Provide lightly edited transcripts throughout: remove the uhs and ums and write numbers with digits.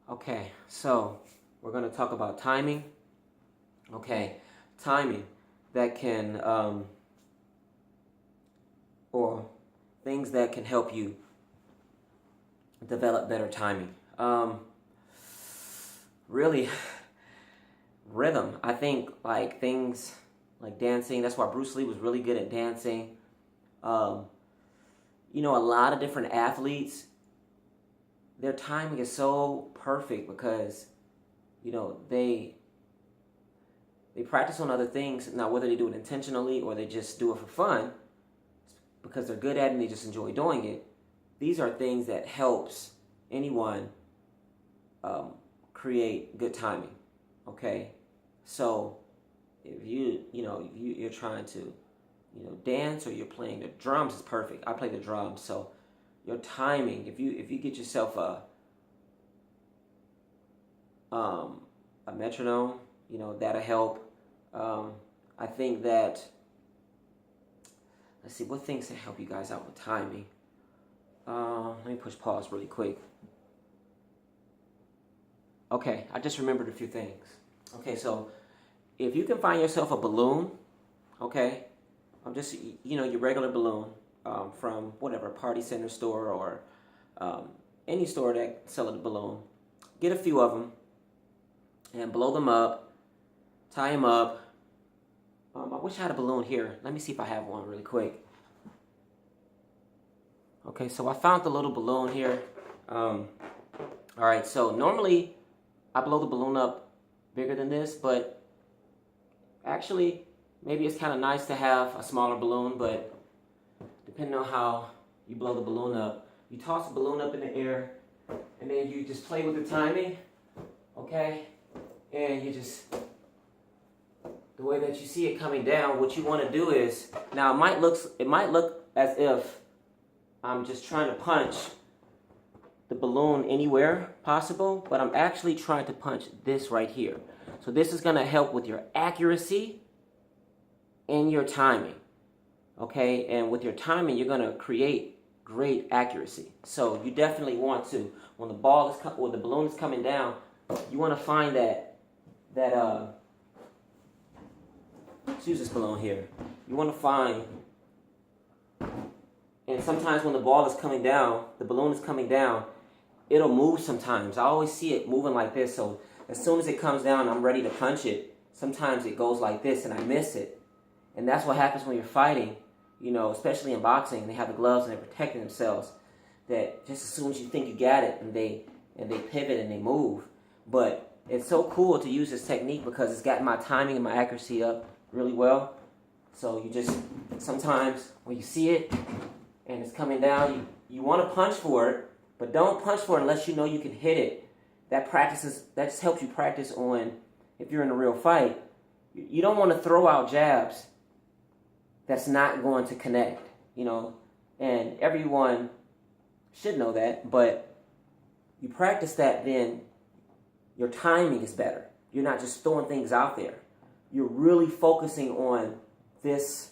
Okay, so we're going to talk about timing. Okay, timing that can, or things that can help you develop better timing. Really, rhythm. I think like things like dancing. That's why Bruce Lee was really good at dancing. A lot of different athletes, their timing is so perfect because, they practice on other things. Now, whether they do it intentionally or they just do it for fun, because they're good at it and they just enjoy doing it. These are things that helps anyone create good timing. Okay, so if you're trying to, dance or you're playing the drums, is perfect. I play the drums, so your timing. If you get yourself a metronome, that'll help. I think that. Let's see what things can help you guys out with timing. Let me push pause really quick. Okay, I just remembered a few things. Okay, so if you can find yourself a balloon, okay, just your regular balloon from whatever party center store or any store that sells a balloon, get a few of them and blow them up, tie them up. I wish I had a balloon here. Let me see if I have one really quick. Okay, so I found the little balloon here. All right, so normally I blow the balloon up bigger than this, but actually maybe it's kind of nice to have a smaller balloon, but depending on how you blow the balloon up, you toss the balloon up in the air and then you just play with the timing, okay? And you just, the way that you see it coming down, what you want to do is, now it might look as if I'm just trying to punch the balloon anywhere possible, but I'm actually trying to punch this right here. So this is going to help with your accuracy and your timing, okay? And with your timing, you're going to create great accuracy. So you definitely want to, when the balloon is coming down, you want to find let's use this balloon here. You want to find, and sometimes when the ball is coming down, the balloon is coming down, it'll move sometimes. I always see it moving like this, so as soon as it comes down, I'm ready to punch it. Sometimes it goes like this and I miss it. And that's what happens when you're fighting, especially in boxing, and they have the gloves and they're protecting themselves, that just as soon as you think you got it, and they pivot and they move. But it's so cool to use this technique because it's got my timing and my accuracy up really well. So you just, sometimes when you see it and it's coming down, you want to punch for it, but don't punch for it unless you know you can hit it. That just helps you practice on, if you're in a real fight, you don't want to throw out jabs that's not going to connect, and everyone should know that, but you practice that, then your timing is better. You're not just throwing things out there. You're really focusing on this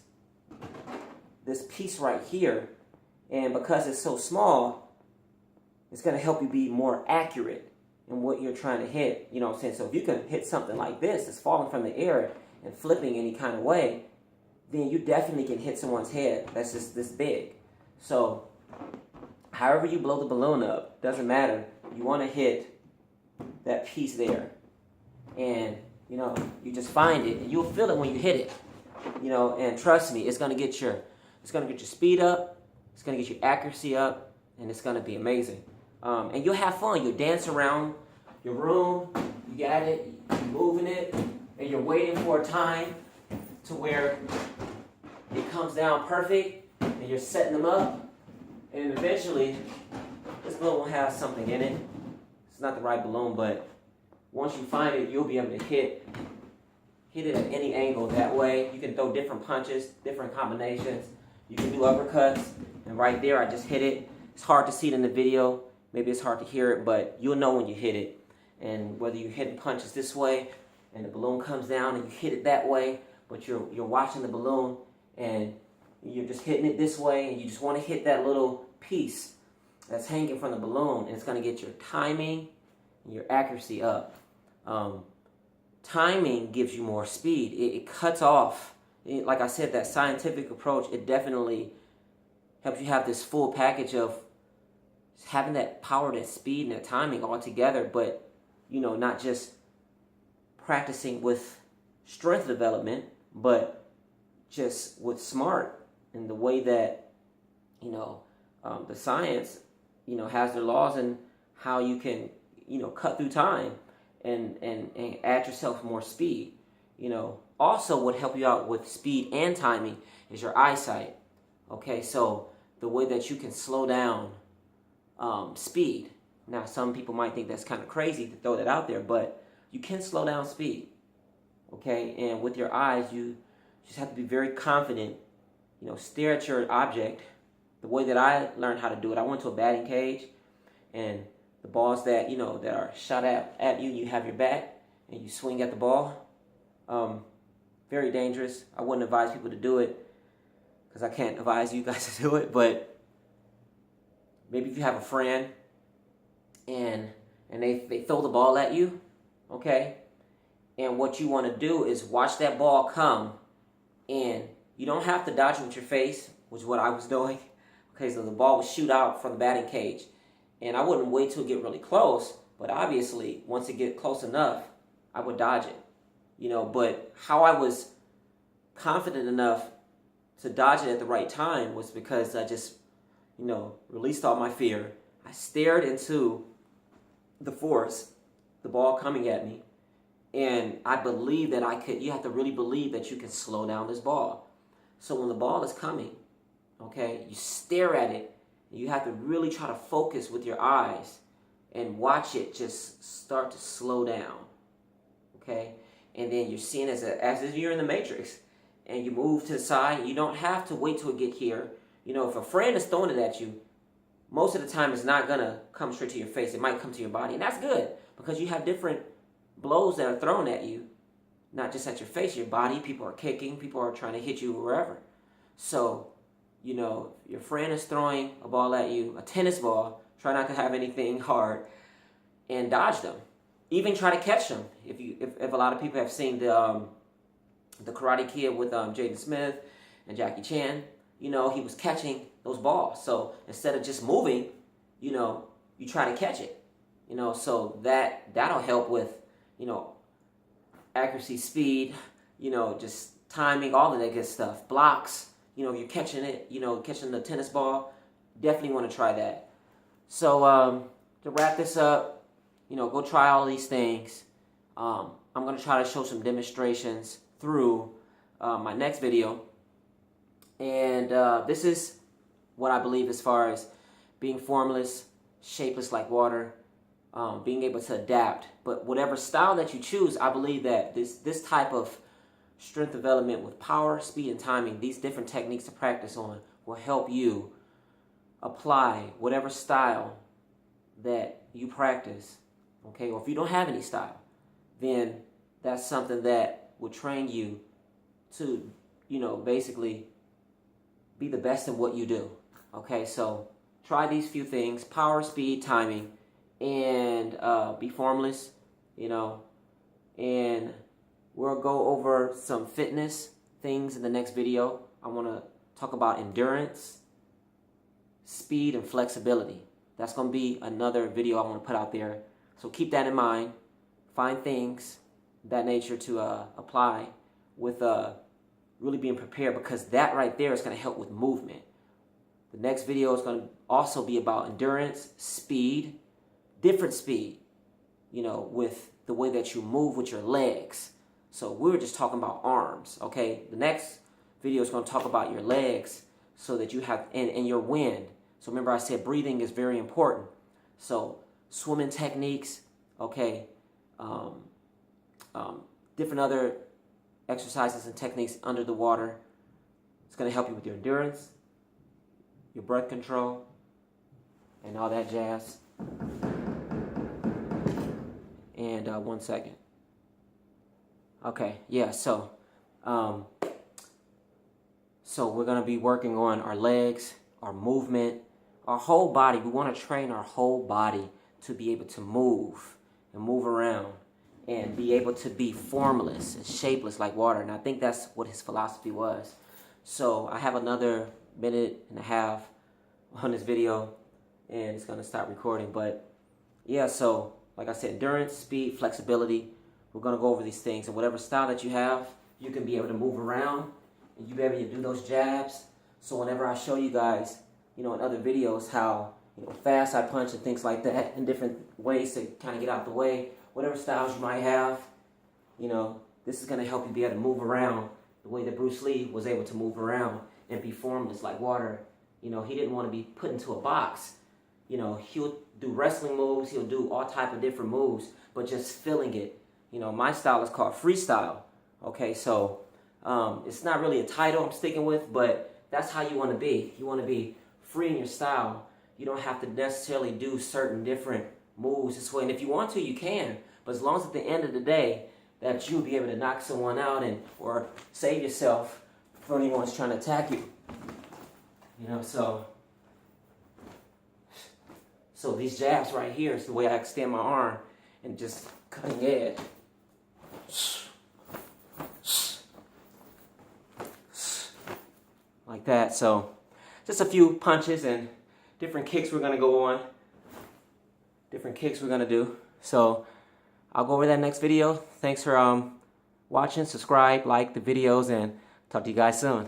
piece right here, and because it's so small, it's going to help you be more accurate in what you're trying to hit. You know what I'm saying? So if you can hit something like this, it's falling from the air and flipping any kind of way, then you definitely can hit someone's head that's just this big. So however you blow the balloon up, doesn't matter. You want to hit that piece there. And, you just find it, and you'll feel it when you hit it. And trust me, it's gonna get your speed up, it's gonna get your accuracy up, and it's gonna be amazing. And you'll have fun. You'll dance around your room, you got it, you're moving it, and you're waiting for a time to where it comes down perfect, and you're setting them up, and eventually this balloon will have something in it. It's not the right balloon, but once you find it, you'll be able to hit it at any angle. That way, you can throw different punches, different combinations. You can do uppercuts, and right there, I just hit it. It's hard to see it in the video. Maybe it's hard to hear it, but you'll know when you hit it. And whether you're hitting punches this way, and the balloon comes down, and you hit it that way, but you're watching the balloon, and you're just hitting it this way, and you just want to hit that little piece that's hanging from the balloon, and it's going to get your timing and your accuracy up. Timing gives you more speed. It cuts off. Like I said, that scientific approach, it definitely helps you have this full package of having that power, that speed, and that timing all together, but, not just practicing with strength development, but just with smart, in the way that, the science, has their laws and how you can, cut through time and add yourself more speed. Also what help you out with speed and timing is your eyesight. Okay, so the way that you can slow down speed. Now, some people might think that's kind of crazy to throw that out there, but you can slow down speed. Okay, and with your eyes, you just have to be very confident. Stare at your object. The way that I learned how to do it, I went to a batting cage, and the balls that that are shot at you, you have your bat and you swing at the ball. Very dangerous. I wouldn't advise people to do it because I can't advise you guys to do it. But maybe if you have a friend and they throw the ball at you, okay, and what you want to do is watch that ball come, and you don't have to dodge it with your face, which is what I was doing. Okay, so the ball would shoot out from the batting cage, and I wouldn't wait till it get really close, but obviously once it get close enough, I would dodge it. But how I was confident enough to dodge it at the right time was because I just, released all my fear. I stared into the force, the ball coming at me, and I believe that I could. You have to really believe that you can slow down this ball. So when the ball is coming, okay, you stare at it. You have to really try to focus with your eyes and watch it just start to slow down, okay? And then you're seeing as if you're in the Matrix, and you move to the side. You don't have to wait till it get here. If a friend is throwing it at you, most of the time it's not going to come straight to your face. It might come to your body, and that's good because you have different blows that are thrown at you, not just at your face, your body. People are kicking. People are trying to hit you wherever. So, your friend is throwing a ball at you, a tennis ball, try not to have anything hard, and dodge them. Even try to catch them. If a lot of people have seen the Karate Kid with Jaden Smith and Jackie Chan, he was catching those balls. So instead of just moving, you try to catch it. So that'll help with, accuracy, speed, just timing, all of that good stuff. Blocks. You're catching it, catching the tennis ball, definitely want to try that. So to wrap this up, go try all these things. I'm going to try to show some demonstrations through my next video. And this is what I believe as far as being formless, shapeless like water, being able to adapt. But whatever style that you choose, I believe that this type of strength development with power, speed, and timing, these different techniques to practice on will help you apply whatever style that you practice, okay? Or if you don't have any style, then that's something that will train you to, basically be the best in what you do, okay? So try these few things: power, speed, timing, and be formless, and we'll go over some fitness things in the next video. I want to talk about endurance, speed, and flexibility. That's going to be another video I want to put out there. So keep that in mind. Find things of that nature to apply with really being prepared, because that right there is going to help with movement. The next video is going to also be about endurance, speed, different speed, with the way that you move with your legs. So we were just talking about arms, okay? The next video is going to talk about your legs, so that you have, and your wind. So remember I said breathing is very important. So swimming techniques, okay? Different other exercises and techniques under the water. It's going to help you with your endurance, your breath control, and all that jazz. And 1 second. Okay, yeah, so we're going to be working on our legs, our movement, our whole body. We want to train our whole body to be able to move and move around and be able to be formless and shapeless like water. And I think that's what his philosophy was. So I have another minute and a half on this video, and it's going to stop recording. But yeah, so like I said, endurance, speed, flexibility. We're going to go over these things. And whatever style that you have, you can be able to move around and you be able to do those jabs. So whenever I show you guys, in other videos how fast I punch and things like that, in different ways to kind of get out the way, whatever styles you might have, this is going to help you be able to move around the way that Bruce Lee was able to move around and be formless like water. He didn't want to be put into a box. He'll do wrestling moves, he'll do all type of different moves, but just feeling it. My style is called freestyle. Okay, so it's not really a title I'm sticking with, but that's how you want to be. You want to be free in your style. You don't have to necessarily do certain different moves this way. And if you want to, you can. But as long as at the end of the day that you'll be able to knock someone out or save yourself from anyone's trying to attack you. So these jabs right here is the way I extend my arm and just cutting edge. Like that. So just a few punches and different kicks we're going to go on. Different kicks we're going to do. So I'll go over that next video. Thanks for watching. Subscribe, like the videos, and talk to you guys soon.